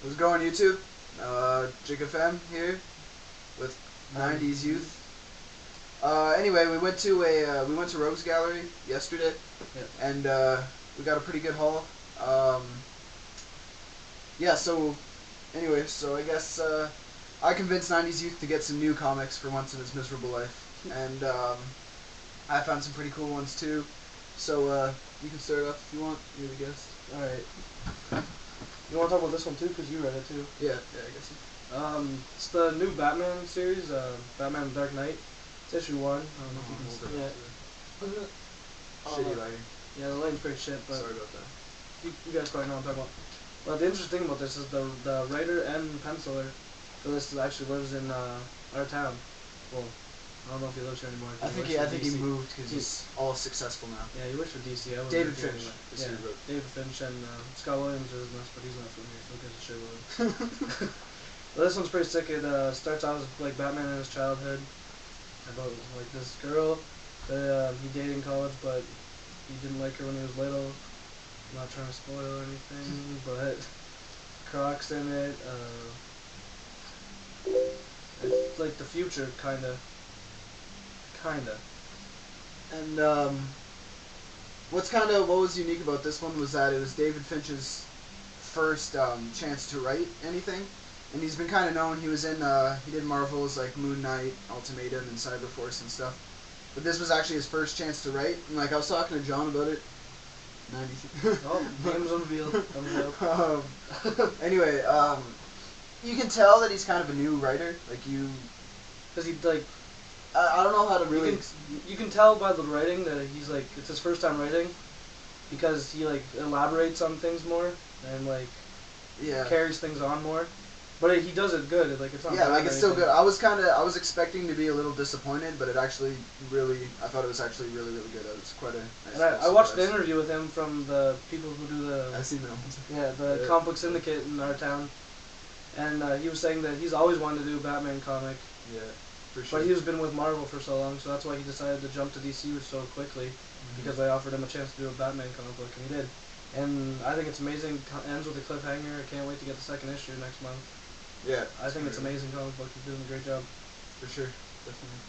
What's going, YouTube? Jigfm here with 90's youth. Anyway, we went to Rogues Gallery yesterday, and we got a pretty good haul. Yeah. So anyway, I guess I convinced 90's youth to get some new comics for once in his miserable life, and I found some pretty cool ones too. So you can start off if you want. You're the guest. All right. You want to talk about this one too, because you read it too. Yeah, I guess so. It's the new Batman series, Batman Dark Knight. It's issue 1. I don't know if you can see it. Shitty lighting. Yeah, the lighting's pretty shit, but sorry about that. You guys probably know what I'm talking about. But the interesting thing about this is the writer and penciler for this actually lives in our town. Well, I don't know if he lives here anymore. I think he moved because he's all successful now. Yeah, he works for DC. David Finch. Yeah, David Finch and Scott Williams is in this, but he's not from here, so who gives a shit with him. Well, this one's pretty sick. It starts out as like Batman in his childhood, about like this girl that he dated in college, but he didn't like her when he was little. I'm not trying to spoil anything, but Croc's in it. It's like the future, kinda. And what was unique about this one was that it was David Finch's first chance to write anything, and he's been kind of known. He was in he did Marvel's like Moon Knight, Ultimatum, and Cyberforce and stuff, but this was actually his first chance to write. And like I was talking to John about it. 90. Oh, name's unrevealed. Anyway, you can tell that he's kind of a new writer. Because he like. I don't know how to really. You can tell by the writing that he's like it's his first time writing, because he like elaborates on things more and like carries things on more, but he does it good. Like it's not. Yeah, like it's still good. I was expecting to be a little disappointed, but I thought it was actually really good. It was quite a nice. And I watched the interview with him from the people who do the. I've seen them. Yeah, the comic book syndicate in our town, and he was saying that he's always wanted to do a Batman comic. Yeah. For sure. But he's been with Marvel for so long, so that's why he decided to jump to DC so quickly, because they offered him a chance to do a Batman comic book, and he did. And I think it's amazing. Ends with a cliffhanger. I can't wait to get the second issue next month. Yeah. I think it's amazing comic book. He's doing a great job. For sure. Definitely.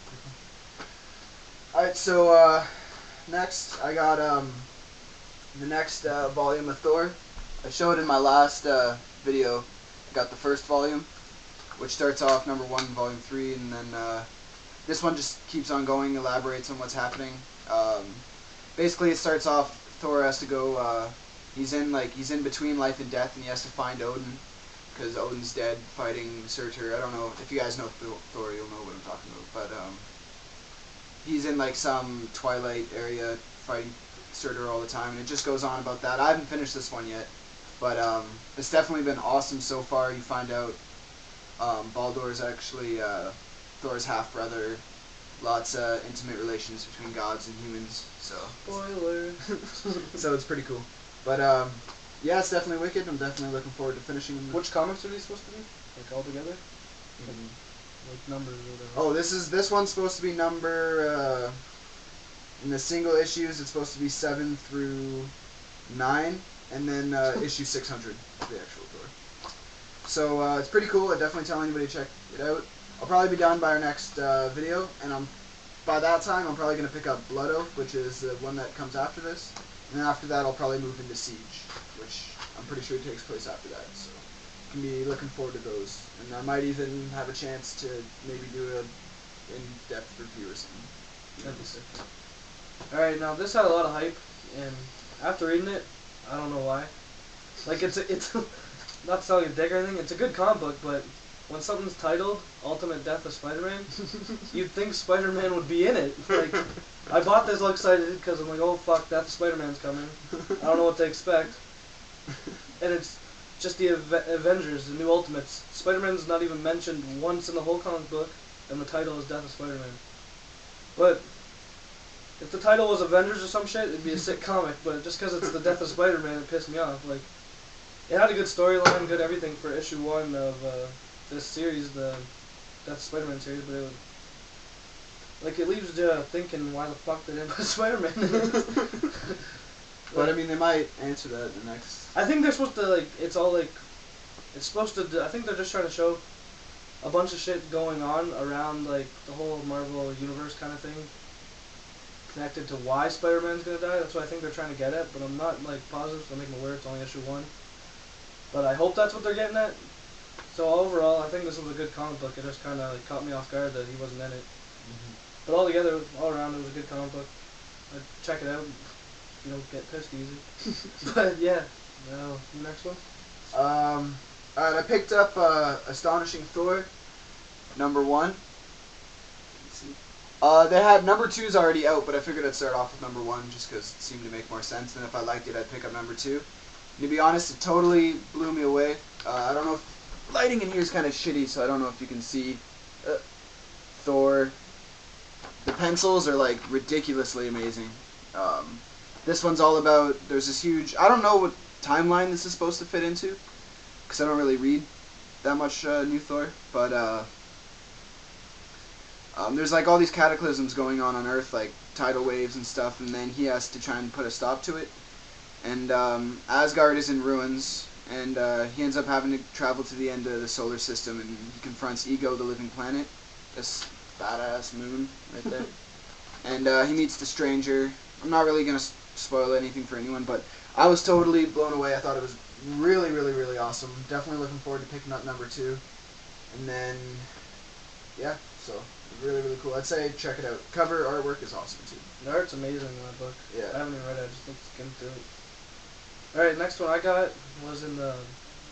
Alright, so next I got the next volume of Thor. I showed in my last video. I got the first volume, which starts off number 1, volume 3, and then this one just keeps on going, elaborates on what's happening. Basically, it starts off. Thor has to go. He's in between life and death, and he has to find Odin because Odin's dead fighting Surtur. I don't know if you guys know Thor, you'll know what I'm talking about. But he's in like some Twilight area fighting Surtur all the time, and it just goes on about that. I haven't finished this one yet, but it's definitely been awesome so far. You find out. Baldur is actually Thor's half-brother. Lots of intimate relations between gods and humans. So spoiler. So it's pretty cool. But yeah, it's definitely wicked. I'm definitely looking forward to finishing them. Which comics are these supposed to be? Like all together? Like numbers or whatever. Oh, this one's supposed to be number in the single issues. It's supposed to be 7 through 9, and then issue 600 is the actual Thor. So it's pretty cool. I definitely tell anybody to check it out. I'll probably be done by our next video, and by that time I'm probably going to pick up Blood Oath, which is the one that comes after this, and then after that I'll probably move into Siege, which I'm pretty sure takes place after that. So you can be looking forward to those, and I might even have a chance to maybe do a in-depth review or something. That'd be sick. All right, now this had a lot of hype, and after reading it, I don't know why. Like it's not to tell you dick or anything, it's a good comic book, but when something's titled Ultimate Death of Spider-Man, you'd think Spider-Man would be in it. Like, I bought this all excited because I'm like, oh fuck, Death of Spider-Man's coming. I don't know what to expect. And it's just the Avengers, the new Ultimates. Spider-Man's not even mentioned once in the whole comic book, and the title is Death of Spider-Man. But if the title was Avengers or some shit, it'd be a sick comic, but just because it's the Death of Spider-Man, it pissed me off. Like, it had a good storyline, good everything for issue 1 of this series, the Death of Spider-Man series, but it leaves you thinking why the fuck they didn't put Spider-Man in it. But I mean, they might answer that in the next. I think they're supposed to it's all It's supposed to. I think they're just trying to show a bunch of shit going on around like the whole Marvel universe kind of thing, connected to why Spider-Man's gonna die. That's what I think they're trying to get at. But I'm not like positive, so I'm making aware it's only issue 1. But I hope that's what they're getting at. So overall, I think this was a good comic book. It just kind of like, caught me off guard that he wasn't in it. But altogether, all around, it was a good comic book. I'd check it out. You don't get pissed easy. But yeah, now the next one. Alright, I picked up Astonishing Thor #1. Let's see. They had #2's already out, but I figured I'd start off with #1 just because it seemed to make more sense. And if I liked it, I'd pick up #2. And to be honest, it totally blew me away. I don't know if lighting in here is kind of shitty, so I don't know if you can see Thor. The pencils are like ridiculously amazing. This one's all about, there's this huge, I don't know what timeline this is supposed to fit into, because I don't really read that much new Thor, but there's like all these cataclysms going on Earth, like tidal waves and stuff, and then he has to try and put a stop to it. And Asgard is in ruins, and he ends up having to travel to the end of the solar system, and he confronts Ego, the living planet, this badass moon right there. And he meets the Stranger. I'm not really going to spoil anything for anyone, but I was totally blown away. I thought it was really, really, really awesome. Definitely looking forward to picking up #2. And then, yeah, so really, really cool. I'd say check it out. Cover artwork is awesome, too. The art's amazing in that book. Yeah. I haven't even read it. I just looked skimmed through it. Alright, next one I got was in the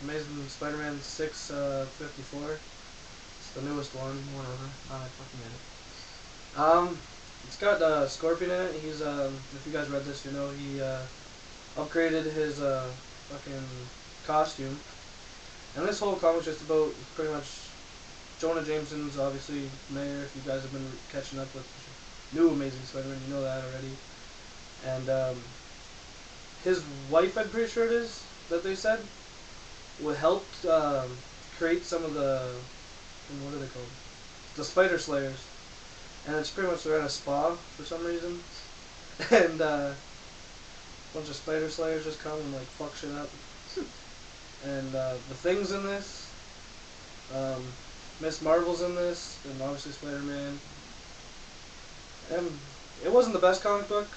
Amazing Spider-Man 654. It's the newest one. Whatever. I fucking get it. It's got Scorpion in it. He's if you guys read this, you know he upgraded his fucking costume. And this whole comic's just about pretty much Jonah Jameson's obviously mayor. If you guys have been catching up with new Amazing Spider-Man, you know that already. And his wife, I'm pretty sure it is, that they said, would help create some of the, what are they called? The Spider Slayers. And it's pretty much they're at a spa for some reason. And a bunch of Spider Slayers just come and like fuck shit up. And the Thing's in this. Miss Marvel's in this, and obviously Spider-Man. And it wasn't the best comic book.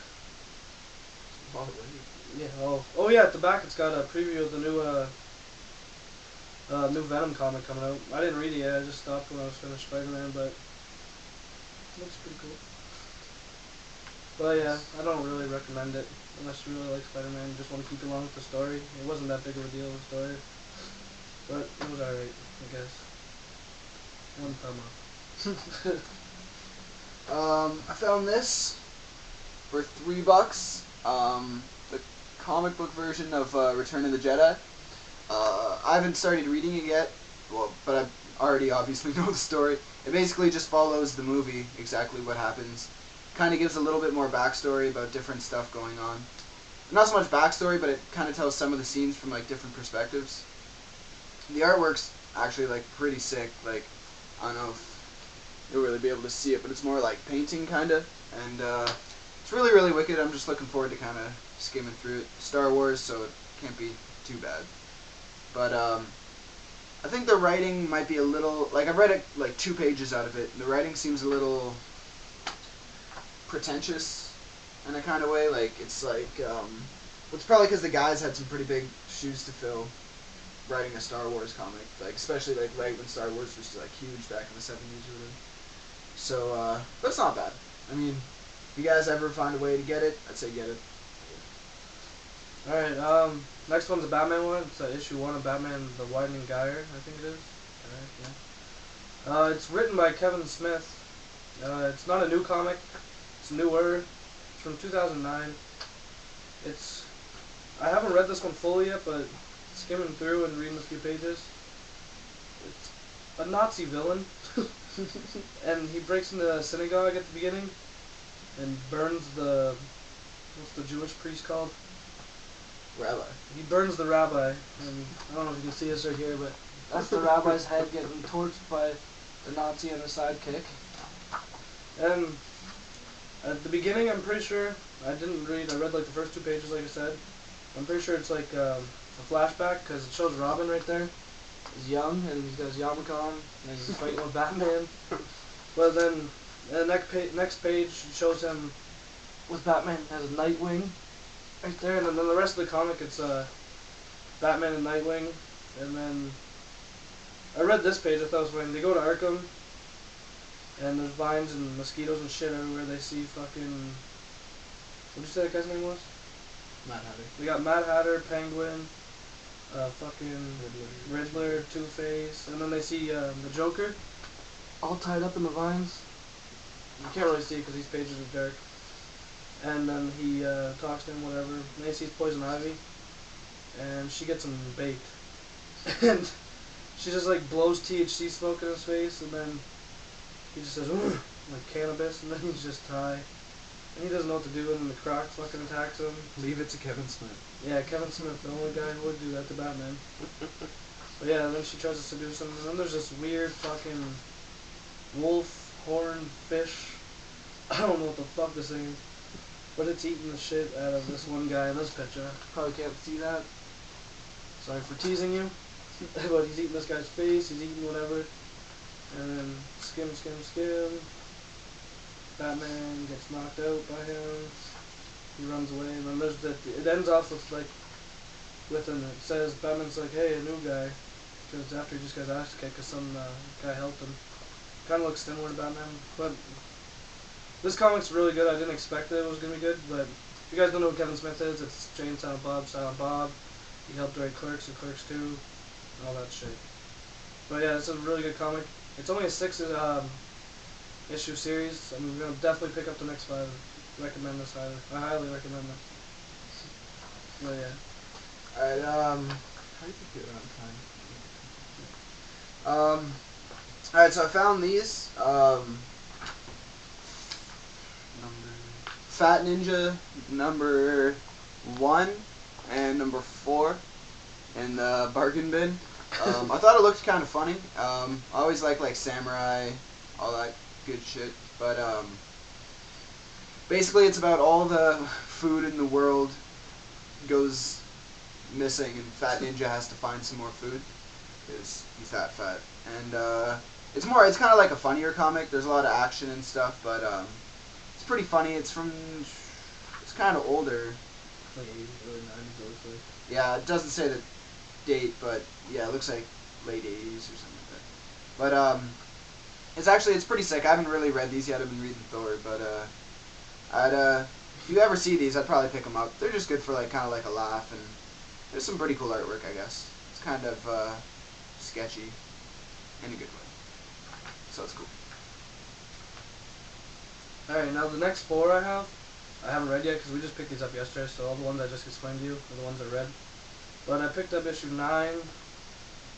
Yeah. Oh yeah. At the back, it's got a preview of the new Venom comic coming out. I didn't read it yet. I just stopped when I was finished Spider-Man, but it looks pretty cool. But yeah, I don't really recommend it unless you really like Spider-Man. You just want to keep along with the story. It wasn't that big of a deal of a story, but it was alright, I guess. One thumb up. I found this for $3. The comic book version of Return of the Jedi. I haven't started reading it yet, but I already obviously know the story. It basically just follows the movie, exactly what happens. Kind of gives a little bit more backstory about different stuff going on. Not so much backstory, but it kind of tells some of the scenes from like different perspectives. The artwork's actually like pretty sick. Like, I don't know if you'll really be able to see it, but it's more like painting kind of, and it's really, really wicked. I'm just looking forward to kind of skimming through it. Star Wars, so it can't be too bad. But I think the writing might be a little, like I've read it like 2 pages out of it, and the writing seems a little pretentious in a kind of way. Like it's like, it's probably because the guys had some pretty big shoes to fill writing a Star Wars comic, like especially like right when Star Wars was like huge back in the 70s or whatever. So, but it's not bad. I mean, if you guys ever find a way to get it, I'd say get it. Alright, next one's a Batman one. It's issue 1 of Batman the Widening Gyre, I think it is. Alright, yeah. It's written by Kevin Smith. It's not a new comic. It's newer. It's from 2009. I haven't read this one fully yet, but skimming through and reading a few pages, it's a Nazi villain. And he breaks into a synagogue at the beginning and burns what's the Jewish priest called? Rabbi. He burns the rabbi, and I don't know if you can see this right here, but that's the rabbi's head getting torched by the Nazi and the sidekick. And at the beginning, I'm pretty sure, I read like the first 2 pages, like I said. I'm pretty sure it's like a flashback, because it shows Robin right there. is young and he's got his yarmulke and he's fighting with Batman. But then the next page shows him with Batman has a Nightwing right there, and then the rest of the comic it's Batman and Nightwing, and then I read this page. I thought it was when they go to Arkham, and there's vines and mosquitoes and shit everywhere. They see fucking what did you say that guy's name was? Mad Hatter. We got Mad Hatter, Penguin, fucking Riddler, Two-Face, and then they see the Joker all tied up in the vines. You can't really see because these pages are dark. And then he talks to him, whatever. And they see Poison Ivy, and she gets him baked. And she just like blows THC smoke in his face, and then he just says, "Ugh," like cannabis, and then he's just high. And he doesn't know what to do, and then the Croc fucking attacks him. Leave it to Kevin Smith. Yeah, Kevin Smith, the only guy who would do that to Batman. But yeah, then she tries to seduce him, and then there's this weird fucking wolf, horn, fish. I don't know what the fuck this thing is. But it's eating the shit out of this one guy in this picture. Probably can't see that. Sorry for teasing you. But he's eating this guy's face, he's eating whatever. And then skim. Batman gets knocked out by him. He runs away, and then there's that. It ends off with an. It says Batman's like, "Hey, a new guy," because after he just got ass kicked, because some guy helped him. Kind of looks similar to Batman, but this comic's really good. I didn't expect that it was gonna be good, but if you guys don't know who Kevin Smith is, it's Jane Silent Bob, Silent Bob. He helped write Clerks and Clerks 2, and all that shit. But yeah, it's a really good comic. It's only a 6-issue series. I'm gonna definitely pick up the next 5. Recommend this highly. I highly recommend this. But yeah. Alright, how do you think you're on time? Alright, so I found these. Fat Ninja number 1 and number 4 in the bargain bin. I thought it looked kind of funny. I always like samurai, all that good shit. But basically, it's about all the food in the world goes missing, and Fat Ninja has to find some more food because he's that fat. And it's kind of like a funnier comic. There's a lot of action and stuff, but it's pretty funny. It's kind of older. Like 80s, early 90s, it looks like. Yeah, it doesn't say the date, but yeah, it looks like late 80s or something like that. But it's pretty sick. I haven't really read these yet. I've been reading Thor, but if you ever see these, I'd probably pick them up. They're just good for kind of like a laugh, and there's some pretty cool artwork, I guess. It's kind of sketchy in a good way, so it's cool. Alright, now the next 4 I haven't read yet because we just picked these up yesterday, so all the ones I just explained to you are the ones I read. But I picked up issue 9,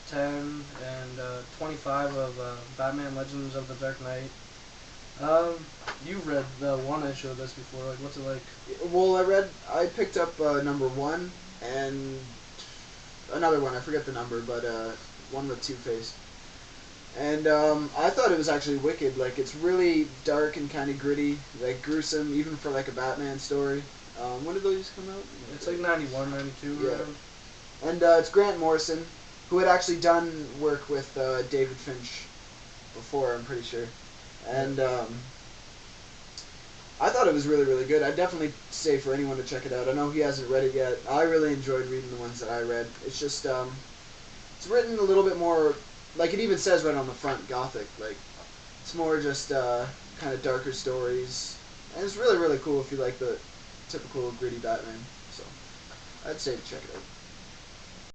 10, and 25 of Batman Legends of the Dark Knight. You've read the one issue of this before. Like, what's it like? Well, I picked up number 1 and another one. I forget the number, but one with Two-Face. And I thought it was actually wicked. Like, it's really dark and kind of gritty, like gruesome, even for like a Batman story. When did those come out? It's like 91, 92. Yeah. Around. And it's Grant Morrison, who had actually done work with David Finch before, I'm pretty sure. And I thought it was really, really good. I'd definitely say for anyone to check it out. I know he hasn't read it yet. I really enjoyed reading the ones that I read. It's just, it's written a little bit more, like it even says right on the front, gothic. Like, it's more just kind of darker stories. And it's really, really cool if you like the typical gritty Batman. So, I'd say to check it out.